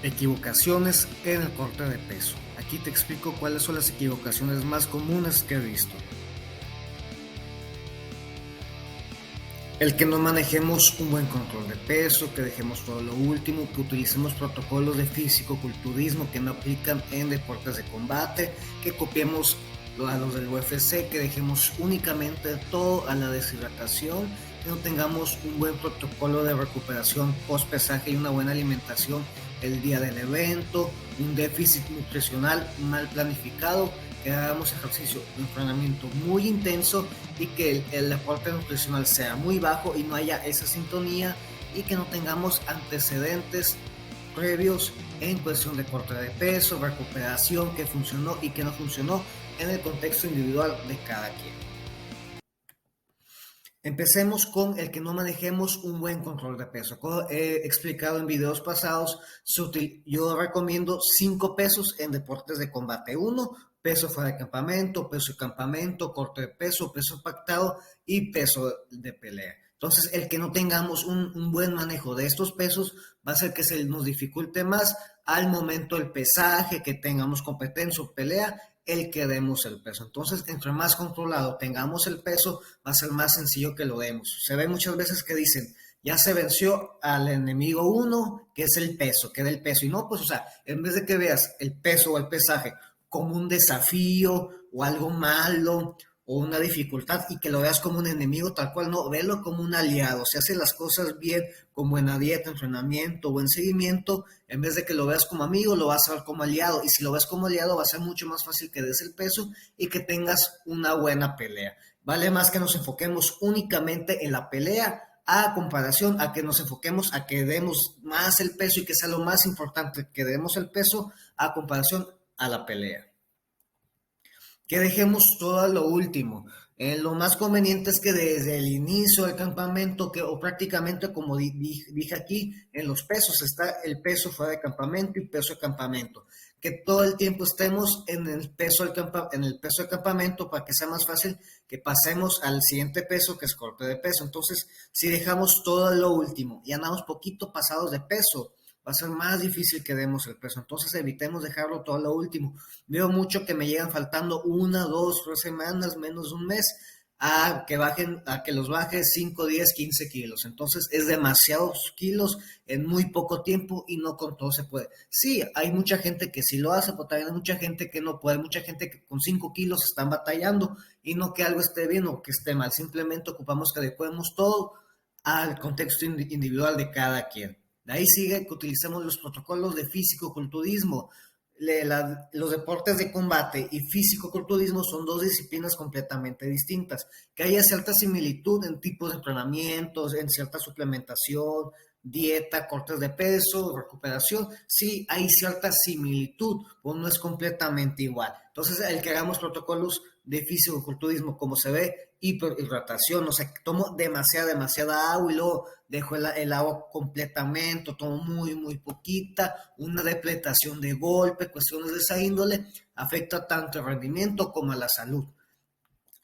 Equivocaciones en el corte de peso. Aquí te explico cuáles son las equivocaciones más comunes que he visto. El que no manejemos un buen control de peso, que dejemos todo lo último, que utilicemos protocolos de físico-culturismo que no aplican en deportes de combate, que copiemos a los del UFC, que dejemos únicamente todo a la deshidratación, que no tengamos un buen protocolo de recuperación post pesaje y una buena alimentación el día del evento, un déficit nutricional mal planificado, que hagamos ejercicio de entrenamiento muy intenso y que el aporte nutricional sea muy bajo y no haya esa sintonía y que no tengamos antecedentes previos en cuestión de corte de peso, recuperación, que funcionó y que no funcionó en el contexto individual de cada quien. Empecemos con el que no manejemos un buen control de peso. Como he explicado en videos pasados, yo recomiendo 5 pesos en deportes de combate. 1, peso fuera de campamento, corte de peso, peso pactado y peso de pelea. Entonces, el que no tengamos un buen manejo de estos pesos va a hacer que se nos dificulte más al momento del pesaje, que tengamos competencia o pelea, el que demos el peso. Entonces, entre más controlado tengamos el peso, va a ser más sencillo que lo demos. Se ve muchas veces que dicen, ya se venció al enemigo 1, que es el peso, que da el peso. Y no, pues, o sea, en vez de que veas el peso o el pesaje como un desafío o algo malo o una dificultad y que lo veas como un enemigo tal cual, no, velo como un aliado. Si hace las cosas bien, con buena dieta, entrenamiento, buen seguimiento, en vez de que lo veas como amigo, lo vas a ver como aliado. Y si lo ves como aliado, va a ser mucho más fácil que des el peso y que tengas una buena pelea. Vale más que nos enfoquemos únicamente en la pelea a comparación a que nos enfoquemos a que demos más el peso y que sea lo más importante que demos el peso a comparación a la pelea. Que dejemos todo a lo último. Lo más conveniente es que desde el inicio del campamento, que, o prácticamente como dije aquí, en los pesos está el peso fuera de campamento y peso de campamento. Que todo el tiempo estemos en el peso de campamento para que sea más fácil que pasemos al siguiente peso, que es corte de peso. Entonces, si dejamos todo a lo último y andamos poquito pasados de peso, va a ser más difícil que demos el peso. Entonces evitemos dejarlo todo a lo último. Veo mucho que me llegan faltando 1, 2, 3 semanas, menos de un mes, a que los baje 5, 10, 15 kilos. Entonces es demasiados kilos en muy poco tiempo y no con todo se puede. Sí, hay mucha gente que sí lo hace, pero también hay mucha gente que no puede, mucha gente que con 5 kilos están batallando y no que algo esté bien o que esté mal. Simplemente ocupamos que adecuemos todo al contexto individual de cada quien. De ahí sigue que utilicemos los protocolos de físico-culturismo. Los deportes de combate y físico-culturismo son dos disciplinas completamente distintas. Que haya cierta similitud en tipos de entrenamientos, en cierta suplementación, dieta, cortes de peso, recuperación, sí hay cierta similitud, pero no es completamente igual. Entonces, el que hagamos protocolos de físico-culturismo, como se ve, hiperhidratación, o sea, tomo demasiada agua y luego dejo el agua completamente, tomo muy poquita, una depletación de golpe, cuestiones de esa índole, afecta tanto el rendimiento como a la salud.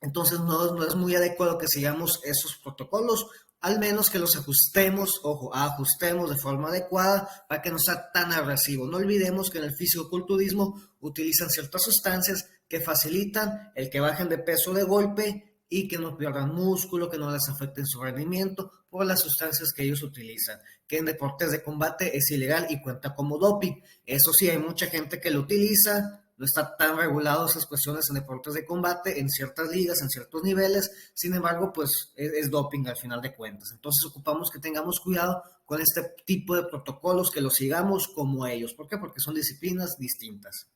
Entonces no es muy adecuado que sigamos esos protocolos, al menos que los ajustemos, ojo, ajustemos de forma adecuada para que no sea tan agresivo. No olvidemos que en el fisicoculturismo utilizan ciertas sustancias que facilitan el que bajen de peso de golpe y que no pierdan músculo, que no les afecten su rendimiento por las sustancias que ellos utilizan, que en deportes de combate es ilegal y cuenta como doping. Eso sí, hay mucha gente que lo utiliza, no está tan regulado esas cuestiones en deportes de combate, en ciertas ligas, en ciertos niveles, sin embargo, pues es doping al final de cuentas. Entonces ocupamos que tengamos cuidado con este tipo de protocolos, que los sigamos como ellos. ¿Por qué? Porque son disciplinas distintas.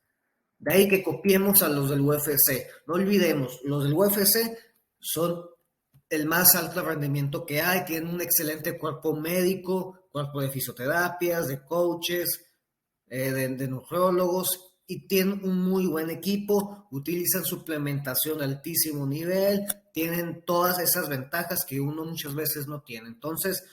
De ahí que copiemos a los del UFC. No olvidemos, los del UFC son el más alto rendimiento que hay, tienen un excelente cuerpo médico, cuerpo de fisioterapias, de coaches, de nutriólogos y tienen un muy buen equipo, utilizan suplementación de altísimo nivel, tienen todas esas ventajas que uno muchas veces no tiene. Entonces,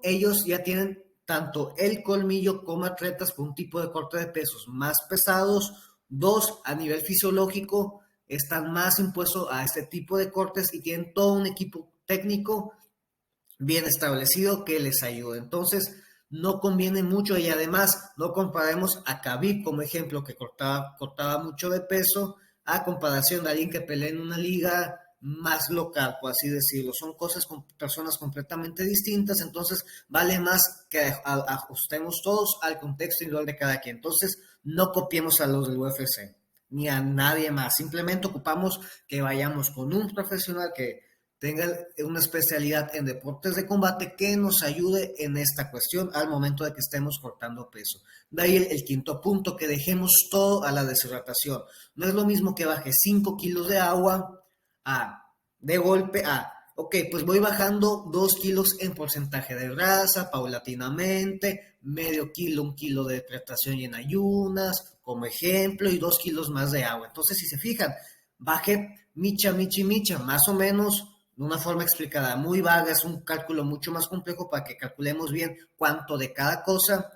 ellos ya tienen tanto el colmillo como atletas por un tipo de corte de pesos más pesados. 2, a nivel fisiológico, están más impuestos a este tipo de cortes y tienen todo un equipo técnico bien establecido que les ayude. Entonces, no conviene mucho y además no comparemos a Khabib como ejemplo que cortaba mucho de peso a comparación de alguien que pelea en una liga más local, por así decirlo. Son cosas con personas completamente distintas, entonces vale más que ajustemos todos al contexto individual de cada quien. Entonces no copiemos a los del UFC ni a nadie más. Simplemente ocupamos que vayamos con un profesional que tenga una especialidad en deportes de combate que nos ayude en esta cuestión al momento de que estemos cortando peso. De ahí el quinto punto, que dejemos todo a la deshidratación. No es lo mismo que baje 5 kilos de agua de golpe ok, pues voy bajando 2 kilos en porcentaje de grasa, paulatinamente, medio kilo, 1 kilo de hidratación y en ayunas, como ejemplo, y 2 kilos más de agua. Entonces, si se fijan, bajé micha, más o menos de una forma explicada, muy vaga, es un cálculo mucho más complejo para que calculemos bien cuánto de cada cosa,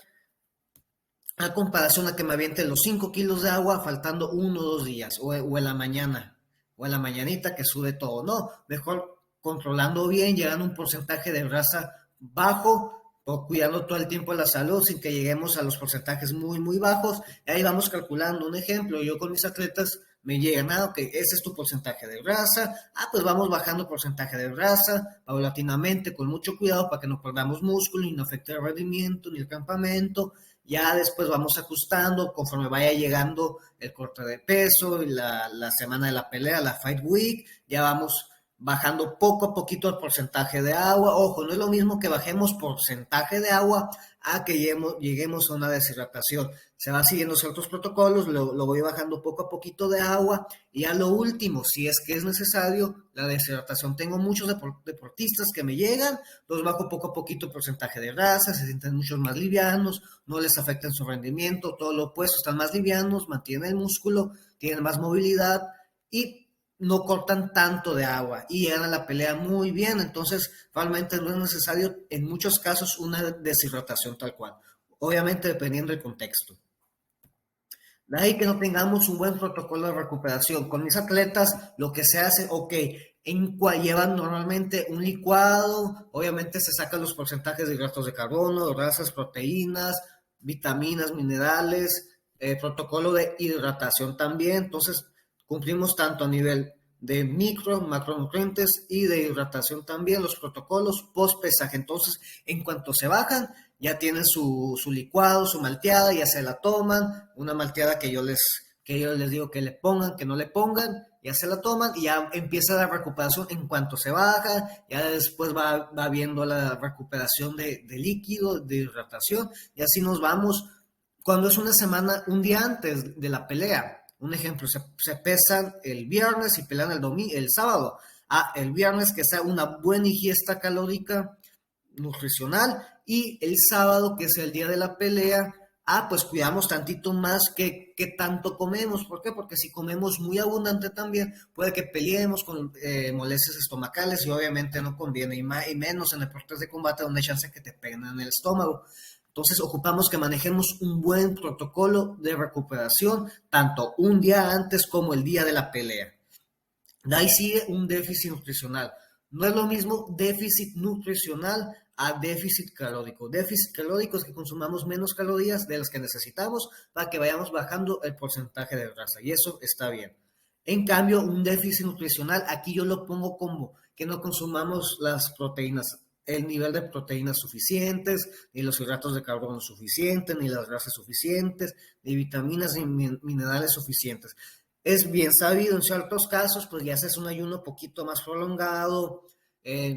a comparación a que me aviente los 5 kilos de agua faltando 1 o 2 días, o en la mañana, o en la mañanita que sube todo. No, mejor controlando bien, llegando a un porcentaje de grasa bajo, o cuidando todo el tiempo la salud sin que lleguemos a los porcentajes muy bajos. Y ahí vamos calculando un ejemplo. Yo con mis atletas me llegan, ok, ese es tu porcentaje de grasa, pues vamos bajando porcentaje de grasa paulatinamente, con mucho cuidado para que no perdamos músculo y no afecte el rendimiento ni el campamento. Ya después vamos ajustando conforme vaya llegando el corte de peso y la semana de la pelea, la Fight Week, ya vamos bajando poco a poquito el porcentaje de agua. Ojo, no es lo mismo que bajemos porcentaje de agua a que lleguemos a una deshidratación. Se van siguiendo ciertos protocolos, lo voy bajando poco a poquito de agua y a lo último, si es que es necesario, la deshidratación. Tengo muchos deportistas que me llegan, los bajo poco a poquito el porcentaje de grasa, se sienten mucho más livianos, no les afecta en su rendimiento, todo lo opuesto, están más livianos, mantienen el músculo, tienen más movilidad y no cortan tanto de agua y llegan a la pelea muy bien. Entonces realmente no es necesario en muchos casos una deshidratación tal cual, obviamente dependiendo del contexto. De ahí que no tengamos un buen protocolo de recuperación. Con mis atletas lo que se hace, ok, en cual llevan normalmente un licuado, obviamente se sacan los porcentajes de hidratos de carbono, grasas, proteínas, vitaminas, minerales, protocolo de hidratación también. Entonces cumplimos tanto a nivel de micro, macronutrientes y de hidratación también los protocolos post pesaje. Entonces, en cuanto se bajan, ya tienen su licuado, su malteada, ya se la toman, una malteada que yo les digo que le pongan, que no le pongan, ya se la toman y ya empieza la recuperación en cuanto se baja, ya después va viendo la recuperación de líquido, de hidratación, y así nos vamos. Cuando es una semana, un día antes de la pelea, un ejemplo, se pesan el viernes y pelean el sábado. El viernes que sea una buena ingesta calórica nutricional y el sábado, que es el día de la pelea, pues cuidamos tantito más que tanto comemos. ¿Por qué? Porque si comemos muy abundante también, puede que peleemos con molestias estomacales y obviamente no conviene, y menos en deportes de combate donde hay chance que te peguen en el estómago. Entonces ocupamos que manejemos un buen protocolo de recuperación, tanto un día antes como el día de la pelea. De ahí sigue un déficit nutricional. No es lo mismo déficit nutricional a déficit calórico. Déficit calórico es que consumamos menos calorías de las que necesitamos para que vayamos bajando el porcentaje de grasa. Y eso está bien. En cambio, un déficit nutricional, aquí yo lo pongo como que no consumamos las proteínas, el nivel de proteínas suficientes, ni los hidratos de carbono suficientes, ni las grasas suficientes, ni vitaminas ni minerales suficientes. Es bien sabido en ciertos casos, pues ya haces un ayuno un poquito más prolongado,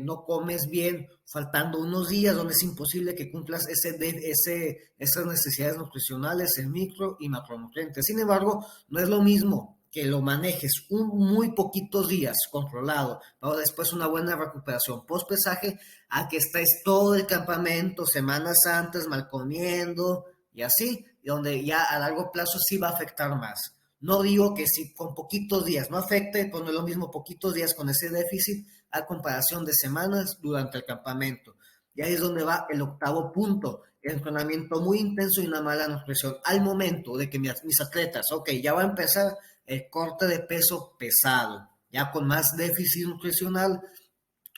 no comes bien, faltando unos días donde es imposible que cumplas esas necesidades nutricionales en micro y macronutrientes. Sin embargo, no es lo mismo que lo manejes muy poquitos días controlado, pero después una buena recuperación post pesaje, a que estés todo el campamento, semanas antes, mal comiendo y así, donde ya a largo plazo sí va a afectar más. No digo que si con poquitos días no afecte, pues no es lo mismo poquitos días con ese déficit a comparación de semanas durante el campamento. Y ahí es donde va el octavo punto, el entrenamiento muy intenso y una mala nutrición. Al momento de que mis atletas, ok, ya va a empezar el corte de peso pesado, ya con más déficit nutricional,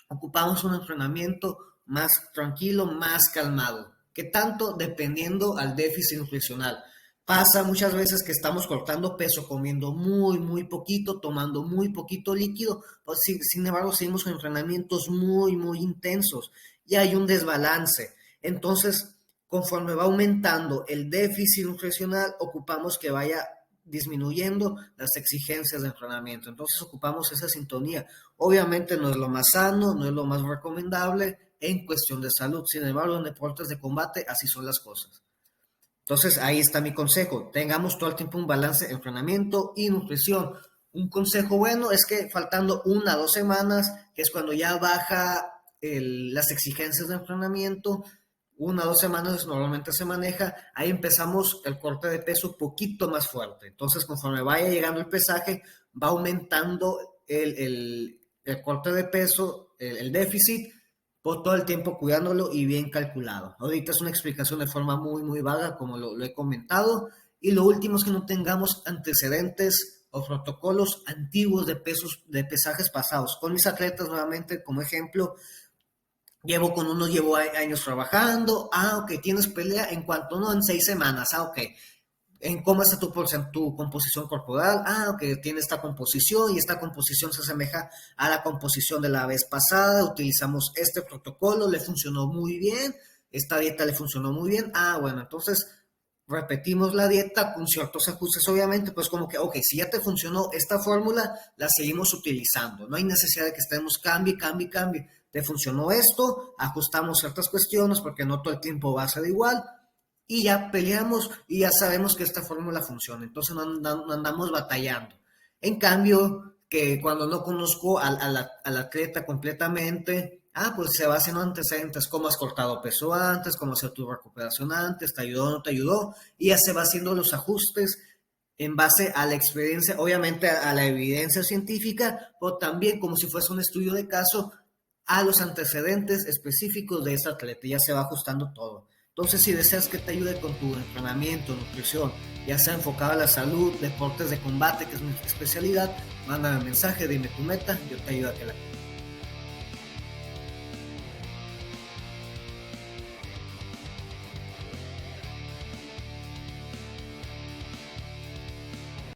ocupamos un entrenamiento más tranquilo, más calmado. ¿Qué tanto? Dependiendo al déficit nutricional. Pasa muchas veces que estamos cortando peso comiendo muy, muy poquito, tomando muy poquito líquido, pues, sin embargo seguimos con entrenamientos muy, muy intensos y hay un desbalance. Entonces, conforme va aumentando el déficit nutricional, ocupamos que vaya disminuyendo las exigencias de entrenamiento. Entonces ocupamos esa sintonía. Obviamente no es lo más sano, no es lo más recomendable en cuestión de salud. Sin embargo, en deportes de combate así son las cosas. Entonces, ahí está mi consejo. Tengamos todo el tiempo un balance entre entrenamiento y nutrición. Un consejo bueno es que faltando 1 o 2 semanas, que es cuando ya baja las exigencias de entrenamiento, 1 o 2 semanas normalmente se maneja, ahí empezamos el corte de peso poquito más fuerte. Entonces, conforme vaya llegando el pesaje, va aumentando el corte de peso, el déficit, por todo el tiempo cuidándolo y bien calculado. Ahorita es una explicación de forma muy, muy vaga, como lo he comentado. Y lo último es que no tengamos antecedentes o protocolos antiguos de pesajes pasados. Con mis atletas, nuevamente, como ejemplo, llevo años trabajando. Ok, tienes pelea en cuanto no, en 6 semanas. Ok, en cómo está tu composición corporal. Ok, tiene esta composición y esta composición se asemeja a la composición de la vez pasada. Utilizamos este protocolo, le funcionó muy bien. Esta dieta le funcionó muy bien. Bueno, entonces repetimos la dieta con ciertos ajustes, obviamente, pues como que, ok, si ya te funcionó esta fórmula, la seguimos utilizando. No hay necesidad de que estemos cambie, cambie, cambie. Te funcionó esto, ajustamos ciertas cuestiones porque no todo el tiempo va a ser igual y ya peleamos y ya sabemos que esta fórmula funciona. Entonces no andamos batallando. En cambio, que cuando no conozco al atleta completamente, pues se va haciendo antecedentes, cómo has cortado peso antes, cómo hacer tu recuperación antes, te ayudó o no te ayudó, y ya se va haciendo los ajustes en base a la experiencia, obviamente a la evidencia científica, pero también como si fuese un estudio de caso, a los antecedentes específicos de ese atleta, ya se va ajustando todo. Entonces, si deseas que te ayude con tu entrenamiento, nutrición, ya sea enfocado a la salud, deportes de combate, que es mi especialidad, mándame un mensaje, dime tu meta, yo te ayudo a que la